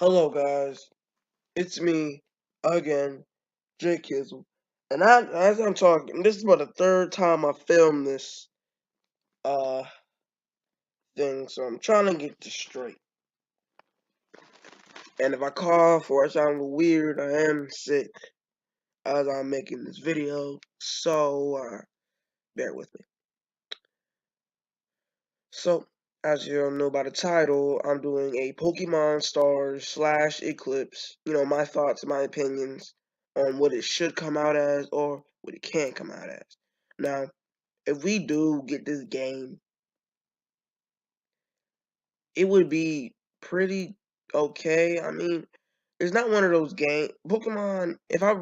Hello guys, it's me again, Jay Kizzle, and as I'm talking, this is about the third time I filmed this uh thing, so I'm trying to get this straight. And if I cough or I sound weird, I am sick as I'm making this video, so bear with me. So, as you all know by the title, I'm doing a Pokemon Stars / Eclipse. My thoughts, my opinions on what it should come out as or what it can come out as. Now, if we do get this game, it would be pretty okay. I mean, it's not one of those games. Pokemon, I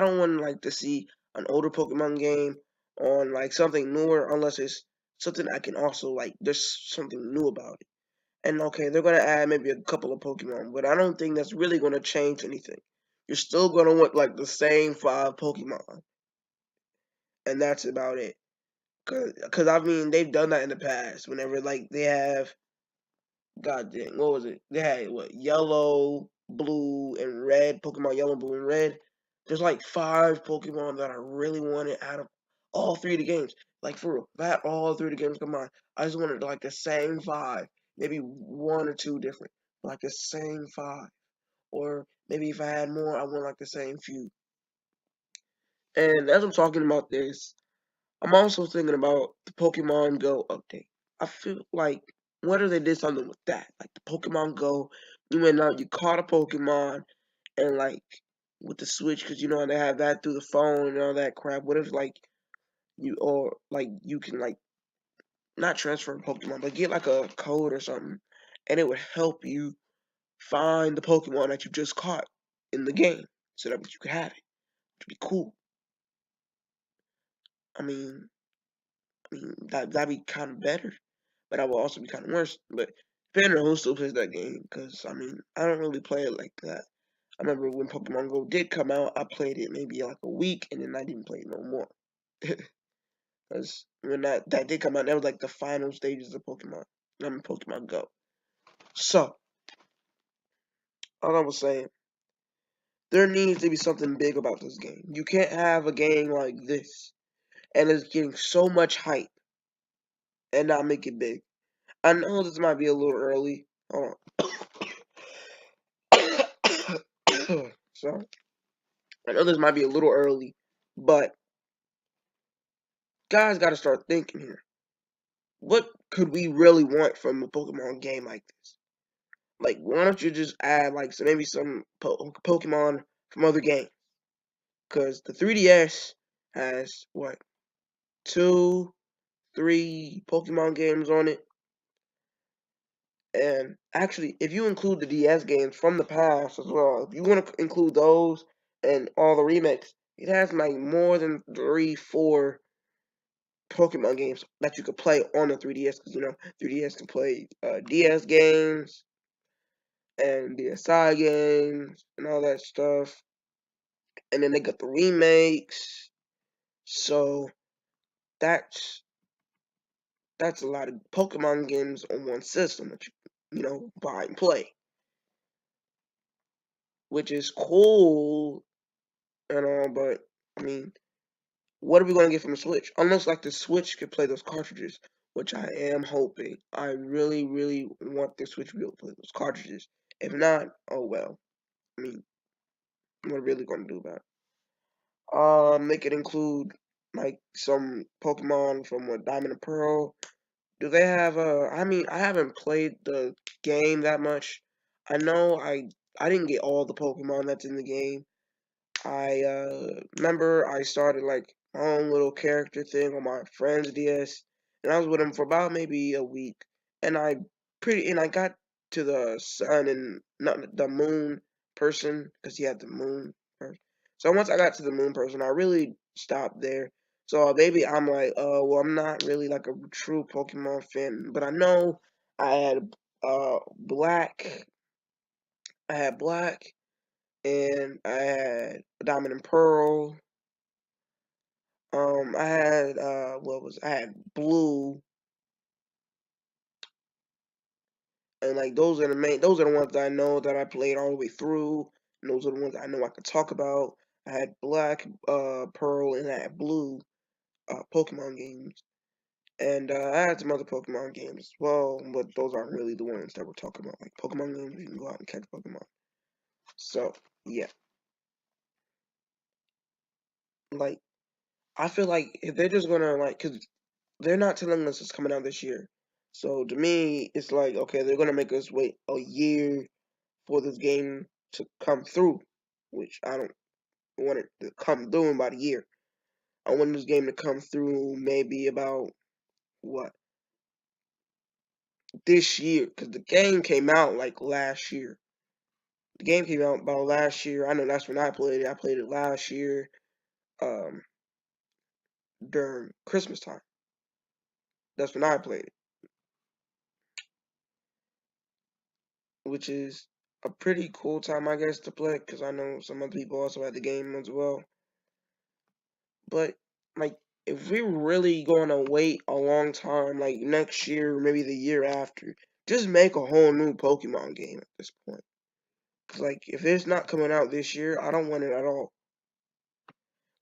don't want to see an older Pokemon game on something newer unless it's something I can also there's something new about it. And okay, they're gonna add maybe a couple of Pokemon, but I don't think that's really gonna change anything. You're still gonna want the same 5 Pokemon, and that's about it. Cause I mean they've done that in the past. Whenever they have, god dang, what was it? They had what, yellow, blue, and red, Pokemon yellow, blue, and red. There's 5 Pokemon that I really wanted out of all 3 of the games. For real, that all 3 of the games combined. I just wanted the same 5, maybe 1 or 2 different, the same 5. Or maybe if I had more, I want the same few. And as I'm talking about this, I'm also thinking about the Pokemon Go update. I feel like what if they did something with that? Like the Pokemon Go, you went out, you caught a Pokemon, and with the Switch, because they have that through the phone and all that crap. What if you can not transfer a Pokemon, but get a code or something, and it would help you find the Pokemon that you just caught in the game, so that you could have it. It'd be cool. I mean, that'd be kind of better, but that would also be kind of worse. But depending on who still plays that game, because I don't really play it like that. I remember when Pokemon Go did come out, I played it maybe a week, and then I didn't play it no more. Because when that did come out, that was the final stages of Pokemon. Pokemon Go. So, all I was saying, there needs to be something big about this game. You can't have a game like this, and it's getting so much hype, and not make it big. I know this might be a little early. Hold on. Sorry. I know this might be a little early, but guys got to start thinking here. What could we really want from a Pokemon game like this? Why don't you just add maybe some Pokemon from other games? Because the 3DS has what, 2, 3 Pokemon games on it. And actually, if you include the DS games from the past as well, if you want to include those and all the remakes, it has more than 3, 4 Pokemon games that you could play on the 3DS. Because 3DS can play DS games and DSi games and all that stuff. And then they got the remakes. So that's a lot of Pokemon games on one system that you buy and play, which is cool and all. But I mean, what are we gonna get from the Switch? Unless the Switch could play those cartridges, which I am hoping. I really, really want the Switch to be able to play those cartridges. If not, oh well. I mean, what are we really gonna do about it? They could include some Pokemon from what, Diamond and Pearl. Do they have I mean, I haven't played the game that much. I know I didn't get all the Pokemon that's in the game. I remember I started my own little character thing on my friend's DS, and I was with him for about maybe a week, and I got to the sun and not the moon person because he had the moon first. So once I got to the moon person, I really stopped there. So maybe I'm well, I'm not really a true Pokemon fan, but I know I had black, I had black, and I had Diamond and Pearl. I had I had blue, And like those are the main, those are the ones that I know that I played all the way through, and those are the ones I know I could talk about. I had Black, Pearl, and I had Blue, Pokemon games, and I had some other Pokemon games as well, but those aren't really the ones that we're talking about. Like Pokemon games, you can go out and catch Pokemon. So yeah, like I feel like if they're just gonna like, cause they're not telling us it's coming out this year. So to me, it's like okay, they're gonna make us wait a year for this game to come through, which I don't want it to come through in about a year. I want this game to come through maybe about what this year, because the game came out like last year. The game came out about last year. I know that's when I played it. I played it last year, um, during Christmas time. That's when I played it, which is a pretty cool time, I guess, to play. Because I know some other people also had the game as well. But like, if we're really going to wait a long time, like next year, maybe the year after, just make a whole new Pokemon game at this point. Cause like, if it's not coming out this year, I don't want it at all.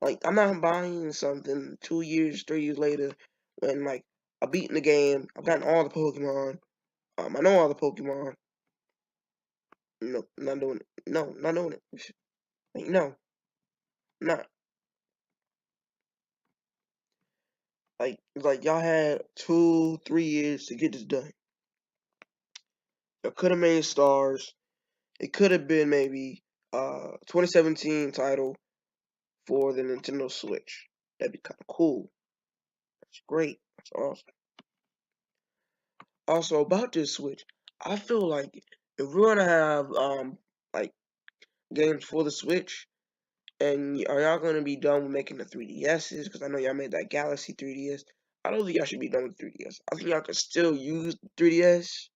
Like, I'm not buying something 2 years, 3 years later when like I've beaten the game, I've gotten all the Pokemon, I know all the Pokemon. No, not doing it. No, not doing it. Like, no, not. Like y'all had 2, 3 years to get this done. Y'all could have made stars. It could have been maybe 2017 title for the Nintendo Switch. That'd be kind of cool. That's great. That's awesome. Also about this Switch, I feel like if we're gonna have like games for the Switch, and are y'all gonna be done with making the 3DSs? Because I know y'all made that Galaxy 3DS. I don't think y'all should be done with 3DS. I think y'all could still use 3DS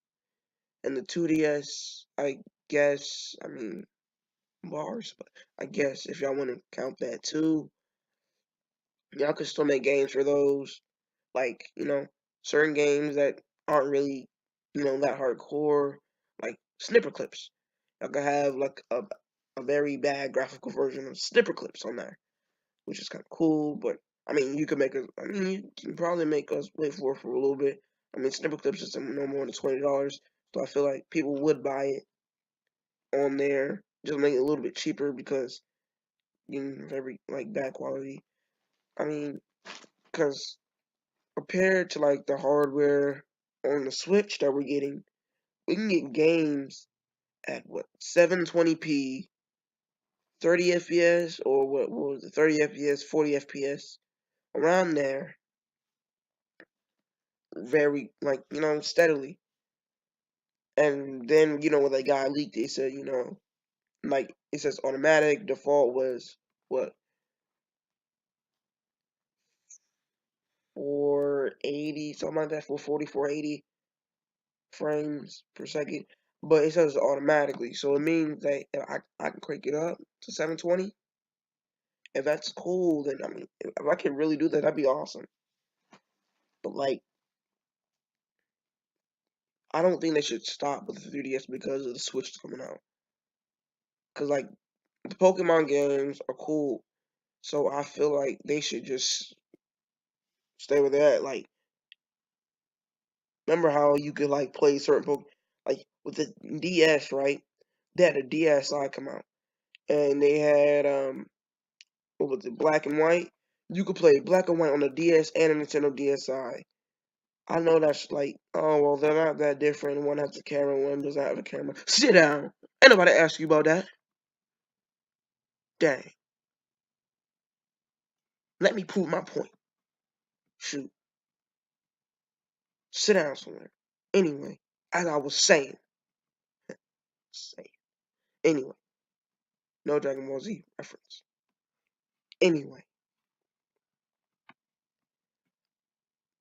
and the 2DS. I guess. I mean, bars, but I guess if y'all want to count that too, y'all can still make games for those. Like, certain games that aren't really, that hardcore, like Snipper Clips. Y'all can have like a very bad graphical version of Snipper Clips on there, which is kind of cool. But I mean, you can make us. I mean, you can probably make us wait for a little bit. I mean, Snipper Clips is no more than $20, so I feel like people would buy it on there. Just make it a little bit cheaper because very like bad quality. I mean, because compared to like the hardware on the Switch that we're getting, we can get games at what 720p, 30 FPS, or what was it, 30 FPS, 40 FPS, around there, very like steadily. And then when they got leaked, they said like it says automatic default was what 480 something like that, 440, 480 frames per second, but it says automatically, so it means that I can crank it up to 720. If that's cool, then I mean, if I can really do that, that'd be awesome. But like, I don't think they should stop with the 3DS because of the Switch coming out. Cause like the Pokemon games are cool, so I feel like they should just stay with that. Like, remember how you could like play certain Pokemon, like with the DS, right? They had a DSi come out, and they had what was it, Black and White? You could play Black and White on the DS and a Nintendo DSi. I know that's like, oh well, they're not that different. One has a camera, one doesn't have a camera. Sit down. Ain't nobody ask you about that. Dang. Let me prove my point. Shoot. Sit down somewhere. Anyway, as I was saying. Anyway, no Dragon Ball Z reference. Anyway,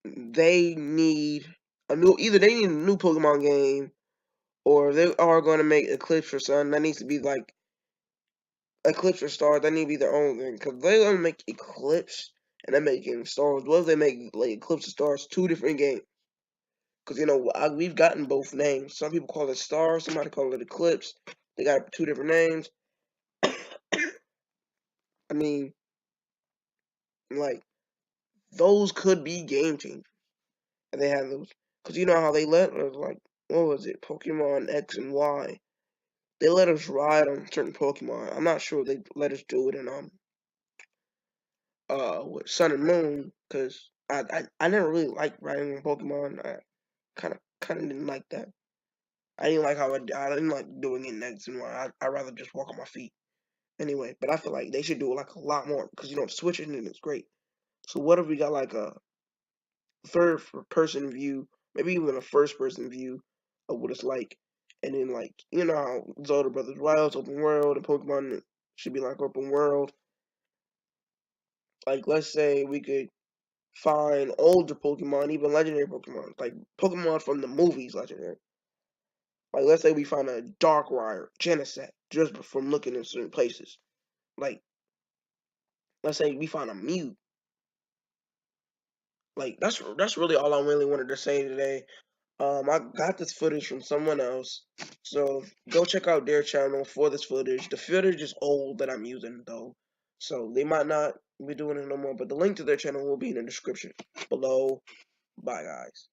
they need either they need a new Pokemon game, or they are going to make Eclipse or something. That needs to be like Eclipse or Star. That need to be their own thing, because they're going to make Eclipse and they're making Stars. What if they make like Eclipse or Stars, two different games? Because, you know, we've gotten both names. Some people call it Star, somebody call it Eclipse. They got two different names. I mean, like, those could be game changers. And they have those. Because you know how they let us, like, what was it? Pokemon X and Y. They let us ride on certain Pokemon. I'm not sure if they let us do it in, with Sun and Moon. Because I never really liked riding on Pokemon. I kind of didn't like that. I didn't like how I didn't like doing it in X and Y. I'd rather just walk on my feet. Anyway, but I feel like they should do it like a lot more because you know switching it is great. So what if we got like a third person view, maybe even a first person view of what it's like, and then like you know how Zelda Breath of the Wild's open world and Pokemon should be like open world. Like let's say we could find older Pokemon, even legendary Pokemon, like Pokemon from the movies, legendary. Like let's say we find a Darkrai, Genesect, just from looking in certain places. Like let's say we find a Mew. Like that's really all I really wanted to say today. I got this footage from someone else, so go check out their channel for this footage. The footage is old that I'm using though, so they might not be doing it no more. But the link to their channel will be in the description below. Bye, guys.